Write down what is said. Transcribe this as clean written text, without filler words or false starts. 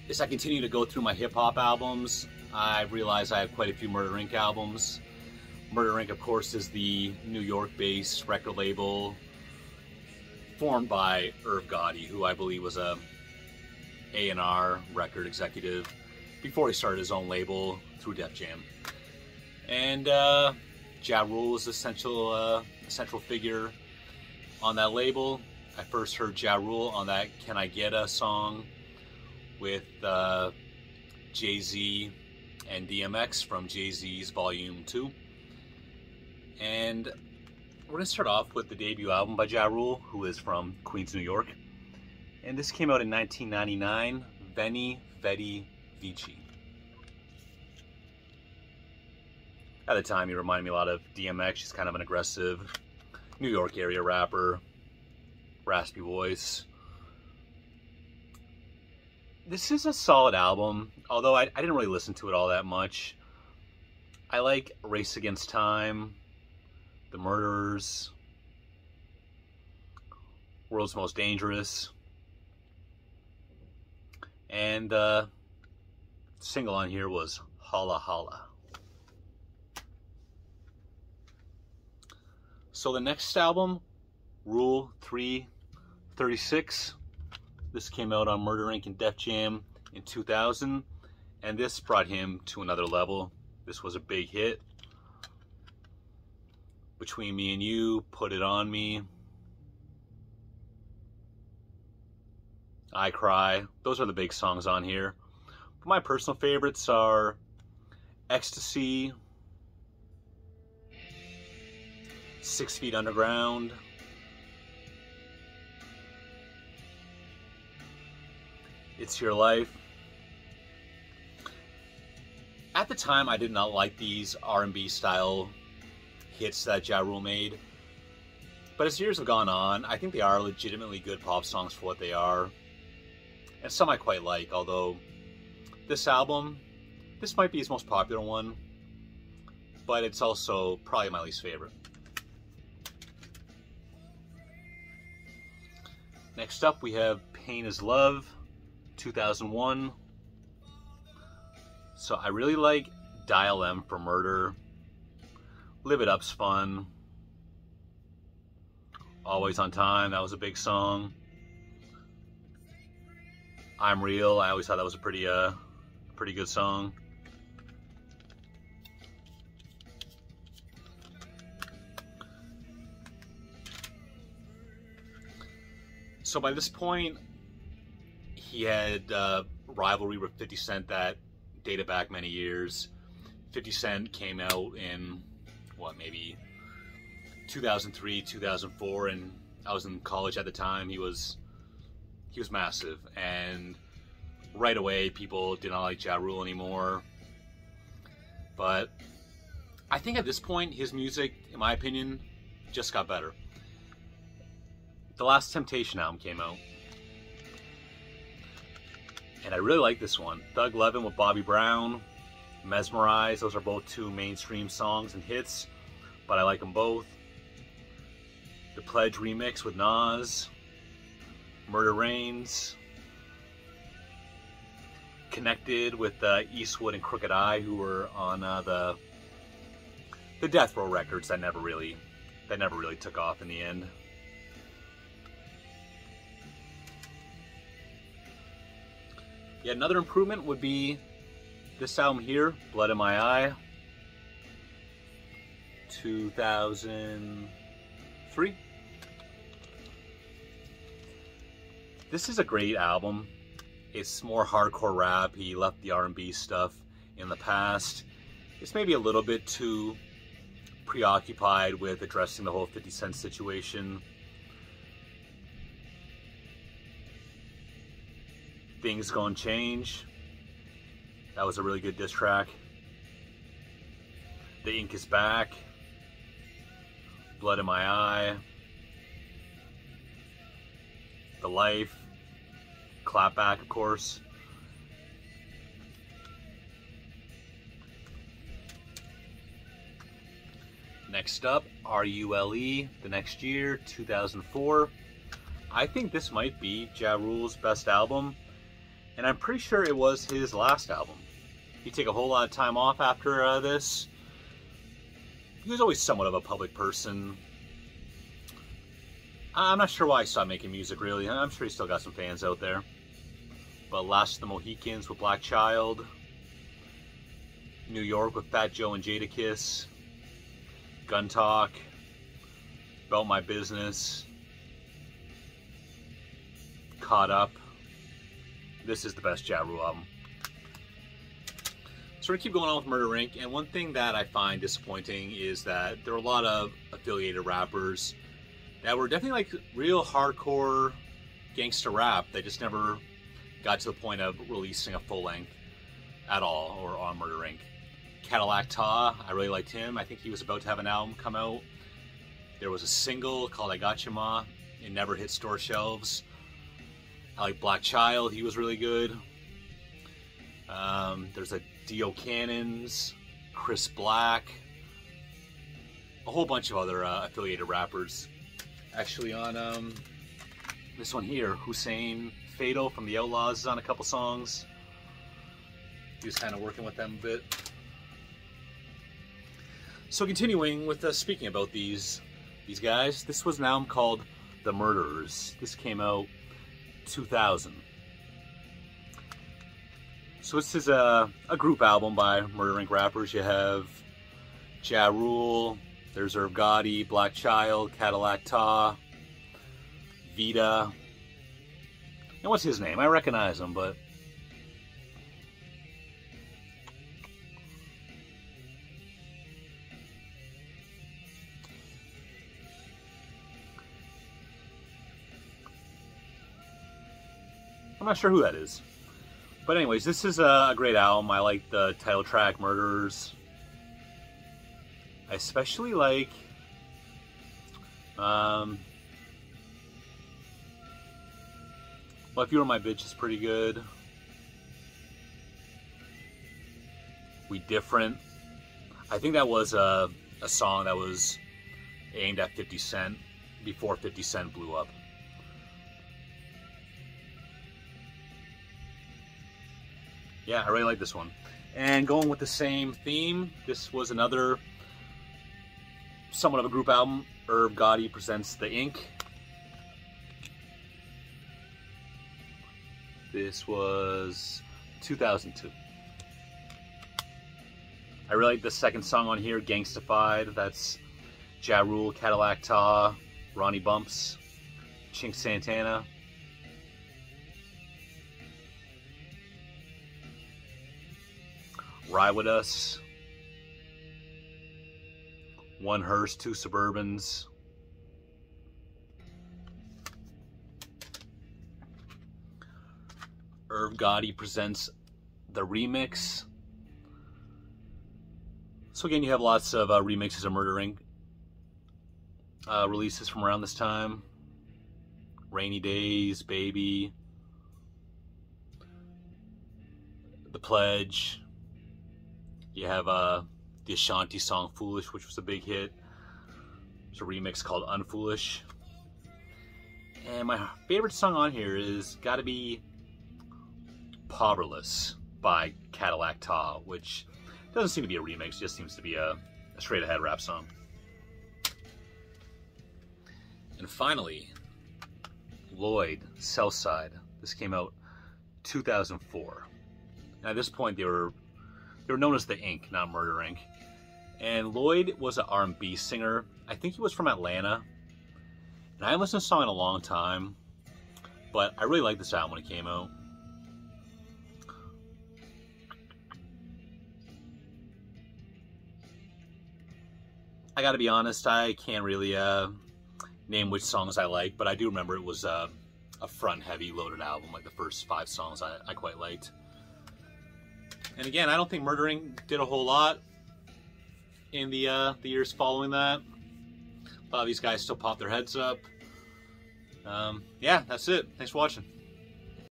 as I continue to go through my hip-hop albums, I realize I have quite a few Murder Inc. albums. Murder Inc., of course, is the New York-based record label formed by Irv Gotti, who I believe was a A&R record executive before he started his own label through Def Jam. And Ja Rule is a central figure on that label. I first heard Ja Rule on that Can I Get A song with Jay-Z and DMX from Jay-Z's Volume 2. And we're going to start off with the debut album by Ja Rule, who is from Queens, New York. And this came out in 1999, Veni Vidi Vici. At the time, he reminded me a lot of DMX. He's kind of an aggressive New York area rapper, raspy voice. This is a solid album, although I didn't really listen to it all that much. I like Race Against Time, The Murderers, World's Most Dangerous, and the single on here was Holla Holla. So the next album, Rule 336, this came out on Murder Inc. and Def Jam in 2000, and this brought him to another level. This was a big hit. Between Me and You, Put It On Me, I Cry, those are the big songs on here. But my personal favorites are Ecstasy, 6 Feet Underground, It's Your Life. At the time, I did not like these R&B style hits that Ja Rule made. But as years have gone on, I think they are legitimately good pop songs for what they are. And some I quite like, although this album, this might be his most popular one, but it's also probably my least favorite. Next up, we have Pain Is Love, 2001. So I really like Dial M for Murder. Live It Up's fun. Always on Time, that was a big song. I'm Real, I always thought that was a pretty good song. So by this point, he had rivalry with 50 Cent that dated back many years. 50 Cent came out in, what, maybe 2003, 2004, and I was in college at the time. He was massive, and right away people did not like Ja Rule anymore. But I think at this point, his music, in my opinion, just got better. The Last Temptation album came out, and I really like this one. Thug Levin with Bobby Brown, Mesmerize, those are both two mainstream songs and hits, but I like them both. The Pledge remix with Nas, Murder Reigns, Connected with Eastwood and Crooked I, who were on the Death Row records that never really took off in the end. Yeah, another improvement would be this album here, Blood in My Eye, 2003. This is a great album. It's more hardcore rap. He left the R&B stuff in the past. It's maybe a little bit too preoccupied with addressing the whole 50 Cent situation. Things Gonna Change. That was a really good diss track. The Ink Is Back. Blood in My Eye. The Life. Clapback, of course. Next up, R.U.L.E. The Next Year, 2004. I think this might be Ja Rule's best album. and I'm pretty sure it was his last album. He'd take a whole lot of time off after this. He was always somewhat of a public person. I'm not sure why he stopped making music, really. I'm sure he's still got some fans out there. But Last of the Mohicans with Black Child, New York with Fat Joe and Jadakiss, Gun Talk, About My Business, Caught Up. This is the best Ja Rule album. So we're gonna keep going on with Murder Inc. And one thing that I find disappointing is that there are a lot of affiliated rappers that were definitely like real hardcore gangster rap that just never got to the point of releasing a full length at all or on Murder Inc. Cadillac Ta, I really liked him. I think he was about to have an album come out. There was a single called I Got You Ma. It never hit store shelves. I like Black Child, he was really good. There's a Dio Cannons, Chris Black, a whole bunch of other affiliated rappers. Actually on this one here, Hussein Fatal from the Outlaws is on a couple songs. He was kind of working with them a bit. So continuing with speaking about these guys, this was an album called The Murderers. This came out 2000. So this is a group album by Murder Inc. rappers. You have Ja Rule, there's Irv Gotti, Black Child, Cadillac Ta, Vita. And what's his name? I recognize him, but I'm not sure who that is. But anyways, this is a great album. I like the title track, Murderers. I especially like Well, If You Were My Bitch is pretty good. We Different. I think that was a song that was aimed at 50 Cent before 50 Cent blew up. Yeah, I really like this one. And going with the same theme, this was another somewhat of a group album. Irv Gotti presents The Ink. This was 2002. I really like the second song on here, Gangstafied. That's Ja Rule, Cadillac Ta, Ronnie Bumps, Chink Santana. Ride With Us, One Hearse, Two Suburbans, Irv Gotti presents The Remix. So again, you have lots of remixes of Murder Inc. Releases from around this time. Rainy Days, Baby, The Pledge. You have the Ashanti song Foolish, which was a big hit. There's a remix called Unfoolish. And my favorite song on here is gotta be Powerless by Cadillac Ta, which doesn't seem to be a remix, just seems to be a straight ahead rap song. And finally, Lloyd, Southside. This came out 2004. And at this point they were known as The Ink, not Murder Inc. And Lloyd was an R&B singer. I think he was from Atlanta. And I haven't listened to this song in a long time, but I really liked this album when it came out. I gotta be honest, I can't really name which songs I like, but I do remember it was a front-heavy loaded album. Like the first 5 songs I quite liked. And again, I don't think Murder Inc. did a whole lot in the years following that. A lot of these guys still pop their heads up. Yeah, that's it. Thanks for watching.